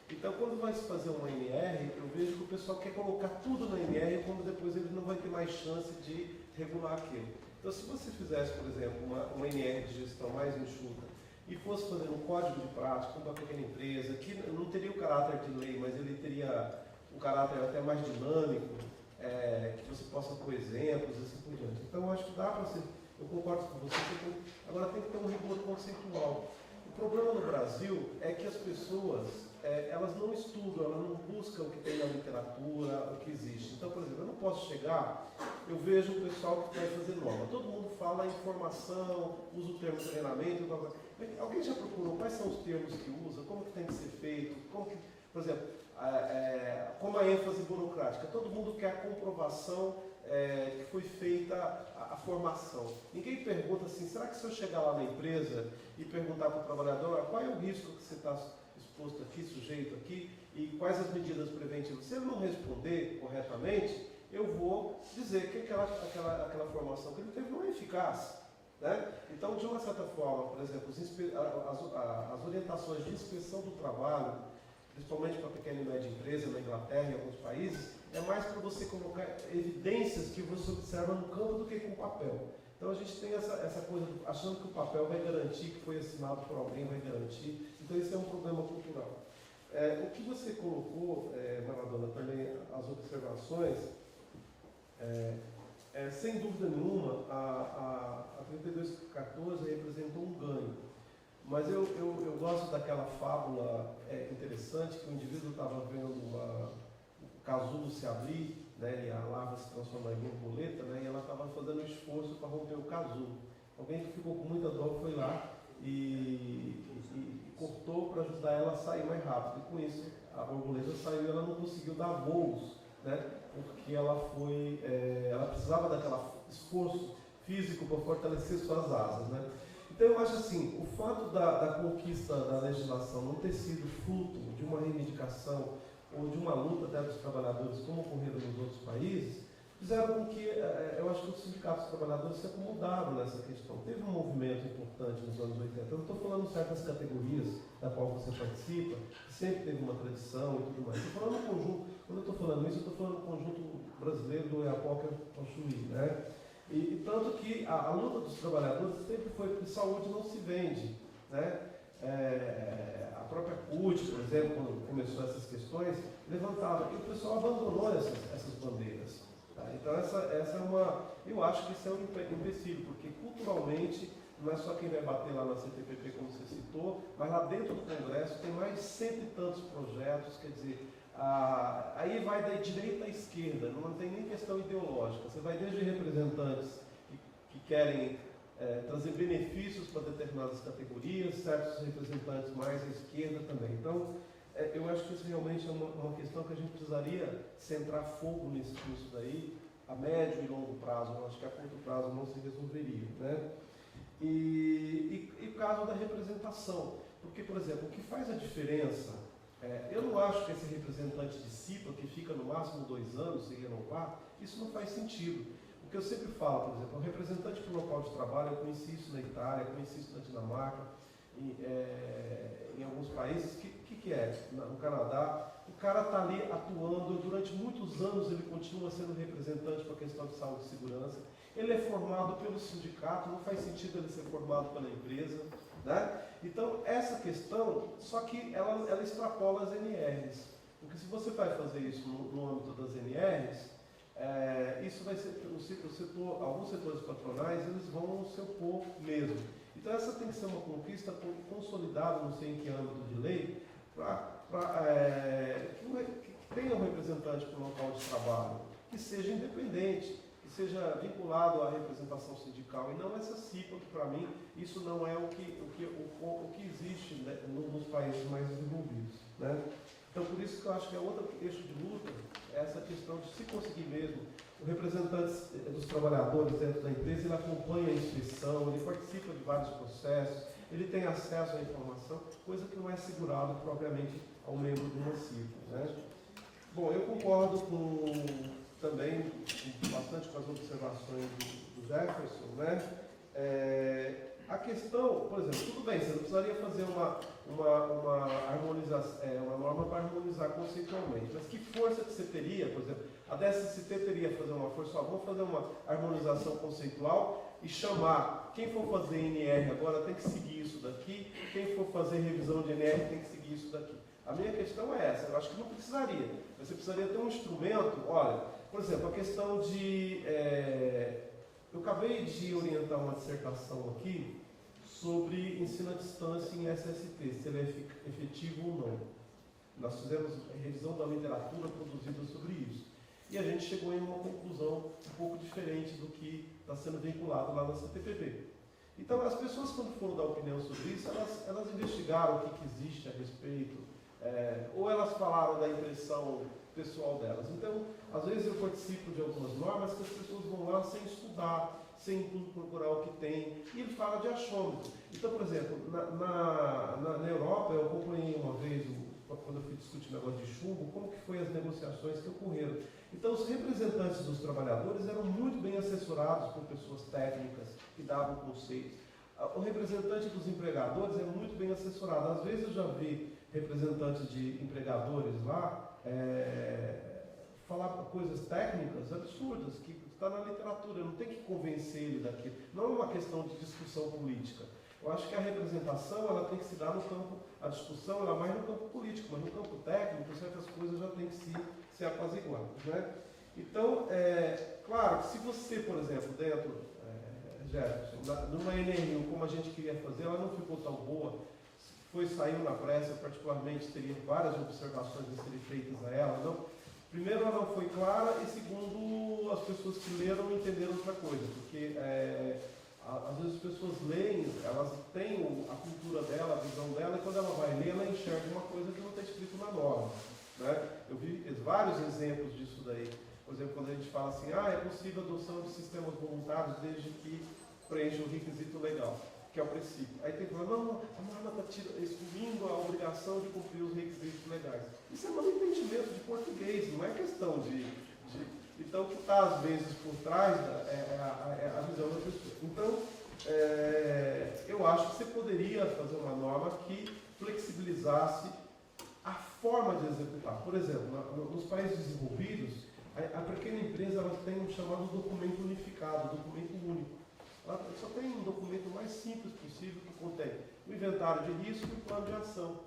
então quando vai se fazer uma NR, eu vejo que o pessoal quer colocar tudo na NR, quando depois ele não vai ter mais chance de regular aquilo. Então, se você fizesse, por exemplo, uma NR de gestão mais enxuta, e fosse fazer um código de prática para uma pequena empresa, que não teria o caráter de lei, mas ele teria um caráter até mais dinâmico, que você possa pôr exemplos e assim por diante. Então, eu acho que dá para ser, eu concordo com você, agora tem que ter um rigor conceitual. O problema no Brasil é que as pessoas, elas não estudam, elas não buscam o que tem na literatura, o que existe. Então, por exemplo, eu não posso chegar, eu vejo o pessoal que vai fazer norma, todo mundo fala em formação, usa o termo treinamento, alguém já procurou quais são os termos que usa, como que tem que ser feito, como que, por exemplo, como a ênfase burocrática, todo mundo quer a comprovação que foi feita a formação. Ninguém pergunta assim, será que se eu chegar lá na empresa e perguntar para o trabalhador qual é o risco que você está exposto aqui, sujeito aqui, e quais as medidas preventivas? Se ele não responder corretamente, eu vou dizer que aquela formação que ele teve não é eficaz. Né? Então, de uma certa forma, por exemplo, as orientações de inspeção do trabalho, principalmente para pequena e média empresa na Inglaterra e em alguns países, é mais para você colocar evidências que você observa no campo do que com papel. Então a gente tem essa coisa, achando que o papel vai garantir, que foi assinado por alguém, vai garantir. Então isso é um problema cultural. O que você colocou, Maradona, também as observações, sem dúvida nenhuma, a 3214 representou um ganho. Mas eu gosto daquela fábula interessante que o indivíduo estava vendo o casulo se abrir, né, e a larva se transformar em borboleta, né, e ela estava fazendo um esforço para romper o casulo. Alguém que ficou com muita dor foi lá e cortou para ajudar ela a sair mais rápido. E com isso a borboleta saiu e ela não conseguiu dar voos, né, porque ela precisava daquele esforço físico para fortalecer suas asas. Né. Então eu acho assim, o fato da conquista da legislação não ter sido fruto de uma reivindicação ou de uma luta até dos trabalhadores, como ocorreu nos outros países, fizeram com que, eu acho que os sindicatos trabalhadores se acomodaram nessa questão. Teve um movimento importante nos anos 80. Eu não estou falando certas categorias da qual você participa, que sempre teve uma tradição e tudo mais. Estou falando no conjunto, quando eu estou falando isso, eu estou falando no conjunto brasileiro do Oiapoque ao Chuí, né? E tanto que a luta dos trabalhadores sempre foi que saúde não se vende, né? A própria CUT, por exemplo, quando começou essas questões, levantava, e o pessoal abandonou essas bandeiras. Tá? Então essa é uma, eu acho que isso é um empecilho, porque culturalmente não é só quem vai bater lá na CTPP, como você citou, mas lá dentro do Congresso tem mais de 100 e tantos projetos, quer dizer, aí vai da direita à esquerda, não tem nem questão ideológica, você vai desde representantes que querem trazer benefícios para determinadas categorias, certos representantes mais à esquerda também. Então, eu acho que isso realmente é uma questão que a gente precisaria centrar fogo nisso daí, a médio e longo prazo. Eu acho que a curto prazo não se resolveria, né? E o caso da representação, porque, por exemplo, o que faz a diferença, eu não acho que esse representante de CIPA, que fica no máximo 2 anos sem renovar, isso não faz sentido. O que eu sempre falo, por exemplo, o representante para o local de trabalho, eu conheci isso na Itália, conheci isso na Dinamarca, em alguns países, que é? No Canadá, o cara está ali atuando, durante muitos anos ele continua sendo representante para a questão de saúde e segurança, ele é formado pelo sindicato, não faz sentido ele ser formado pela empresa, né? Então, essa questão, só que ela extrapola as NRs, porque se você vai fazer isso no âmbito das NRs, isso vai ser, alguns setores patronais, eles vão se opor mesmo. Então essa tem que ser uma conquista consolidada, não sei em que âmbito de lei, que tenha um representante para o local de trabalho, que seja independente, que seja vinculado à representação sindical, e não essa CIPA, que para mim isso não é o que existe, né, nos países mais desenvolvidos, né? Então, por isso que eu acho que é outro eixo de luta, essa questão de se conseguir mesmo. O representante dos trabalhadores dentro da empresa, ele acompanha a inspeção, ele participa de vários processos, ele tem acesso à informação, coisa que não é assegurado propriamente ao membro de uma CIPA, né? Bom, eu concordo também bastante com as observações do Jefferson, né? A questão, por exemplo, tudo bem, você não precisaria fazer uma norma para harmonizar conceitualmente, mas que força que você teria, por exemplo, a DSCT teria que fazer uma força, vamos fazer uma harmonização conceitual e chamar, quem for fazer NR agora tem que seguir isso daqui, quem for fazer revisão de NR tem que seguir isso daqui. A minha questão é essa, eu acho que não precisaria, você precisaria ter um instrumento, olha, por exemplo, a questão de... eu acabei de orientar uma dissertação aqui sobre ensino à distância em SST, se ele é efetivo ou não. Nós fizemos a revisão da literatura produzida sobre isso. E a gente chegou em uma conclusão um pouco diferente do que está sendo vinculado lá na CTPP. Então, as pessoas, quando foram dar opinião sobre isso, elas investigaram o que existe a respeito, ou elas falaram da impressão pessoal delas. Então, às vezes eu participo de algumas normas que as pessoas vão lá sem estudar, sem procurar o que tem, e ele fala de achômetro. Então, por exemplo, na Europa, eu acompanhei uma vez, quando eu fui discutir o negócio de chumbo, como que foi as negociações que ocorreram. Então, os representantes dos trabalhadores eram muito bem assessorados por pessoas técnicas que davam conceitos. O representante dos empregadores é muito bem assessorado. Às vezes eu já vi representantes de empregadores lá falar coisas técnicas absurdas, que está na literatura, não tem que convencer ele daquilo. Não é uma questão de discussão política. Eu acho que a representação ela tem que se dar no campo, a discussão ela é mais no campo político, mas no campo técnico certas coisas já têm que se apaziguar, né? Então, claro que se você, por exemplo, dentro, Jefferson, numa NRU, como a gente queria fazer, ela não ficou tão boa, saiu na pressa, particularmente teria várias observações a serem feitas a ela, não. Primeiro, ela não foi clara, e segundo, as pessoas que leram entenderam outra coisa, porque às vezes as pessoas leem, elas têm a cultura dela, a visão dela, e quando ela vai ler, ela enxerga uma coisa que não está escrito na norma, né? Eu vi vários exemplos disso daí. Por exemplo, quando a gente fala assim, é possível a adoção de sistemas voluntários desde que preencha o requisito legal, que é o princípio. Aí tem que falar, não, a norma está excluindo a obrigação de cumprir os requisitos legais. Isso é um entendimento de português, não é questão de Então, o que está às vezes por trás é a visão da pessoa. Então, eu acho que você poderia fazer uma norma que flexibilizasse a forma de executar. Por exemplo, nos países desenvolvidos, a pequena empresa ela tem um chamado documento unificado, documento único. Ela só tem um documento mais simples possível que contém o inventário de risco e o plano de ação.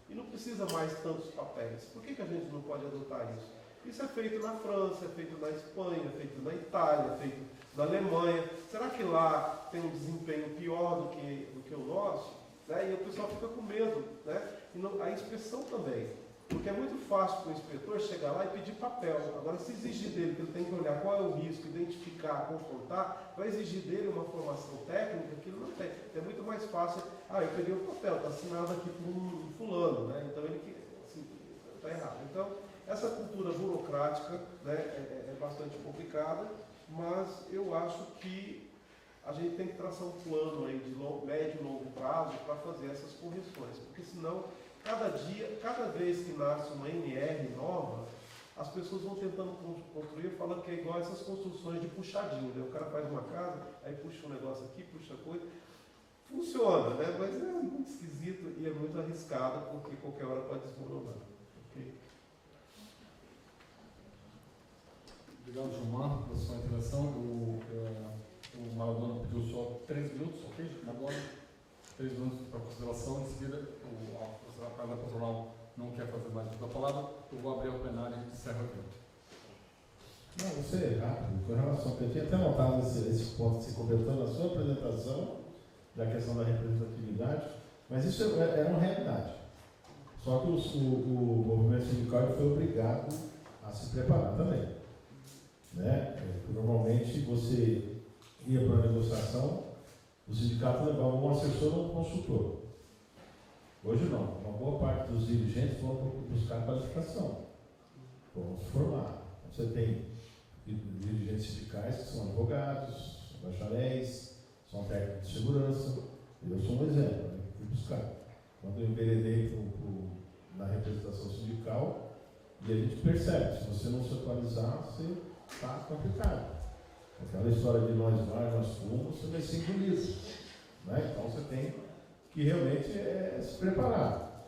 E não precisa mais tantos papéis. Por que a gente não pode adotar isso? Isso é feito na França, é feito na Espanha, é feito na Itália, é feito na Alemanha. Será que lá tem um desempenho pior do que o nosso? Né? E o pessoal fica com medo. Né? E a inspeção também. Porque é muito fácil para o inspetor chegar lá e pedir papel. Agora, se exigir dele que ele tem que olhar qual é o risco, identificar, confrontar, vai exigir dele uma formação técnica que ele não tem. É muito mais fácil. Eu peguei o papel, está assinado aqui por um fulano, né? Então ele está errado. Então, essa cultura burocrática, né, é bastante complicada, mas eu acho que a gente tem que traçar um plano aí de médio e longo prazo para fazer essas correções, porque senão cada vez que nasce uma NR nova, as pessoas vão tentando construir, falando que é igual essas construções de puxadinho, né? O cara faz uma casa, aí puxa um negócio aqui, puxa coisa. Funciona, né? Mas é muito esquisito e é muito arriscado, porque qualquer hora pode desmoronar. Okay? Obrigado, Gilmar, pela sua intervenção. O Maradona pediu só 3 minutos, ok? Agora, 3 minutos para consideração. Em seguida, a Casa Patronal não quer fazer mais uso da palavra. Eu vou abrir a plenária e encerro aqui. Não, você é rápido. Com relação a eu tinha até notado esse ponto que você comentou na sua apresentação, da questão da representatividade, mas isso era uma realidade. Só que o movimento sindical foi obrigado a se preparar também. Né? Normalmente você ia para uma negociação, o sindicato levava um assessor ou um consultor. Hoje não, uma boa parte dos dirigentes vão buscar qualificação, vão se formar. Você tem dirigentes sindicais que são advogados, bacharéis, são técnicos de segurança. Eu sou um exemplo, né? Fui buscar. Quando eu enveredei na representação sindical, e a gente percebe, se você não se atualizar, você está complicado. Aquela história de nós fomos, você vai ser engolido. Né? Então você tem que realmente se preparar.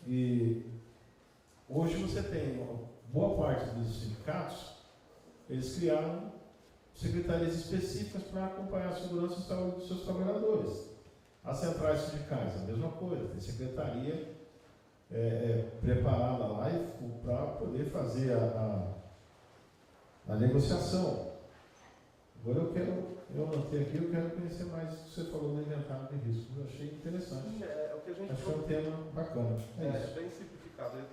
E hoje você tem uma boa parte dos sindicatos, eles criaram secretarias específicas para acompanhar a segurança e saúde dos seus trabalhadores. As centrais sindicais, a mesma coisa, tem secretaria preparada lá para poder fazer a negociação. Agora eu anotei aqui, eu quero conhecer mais o que você falou no inventário de risco. Eu achei interessante. O que a gente acho que é um tema bacana. É bem simplificado.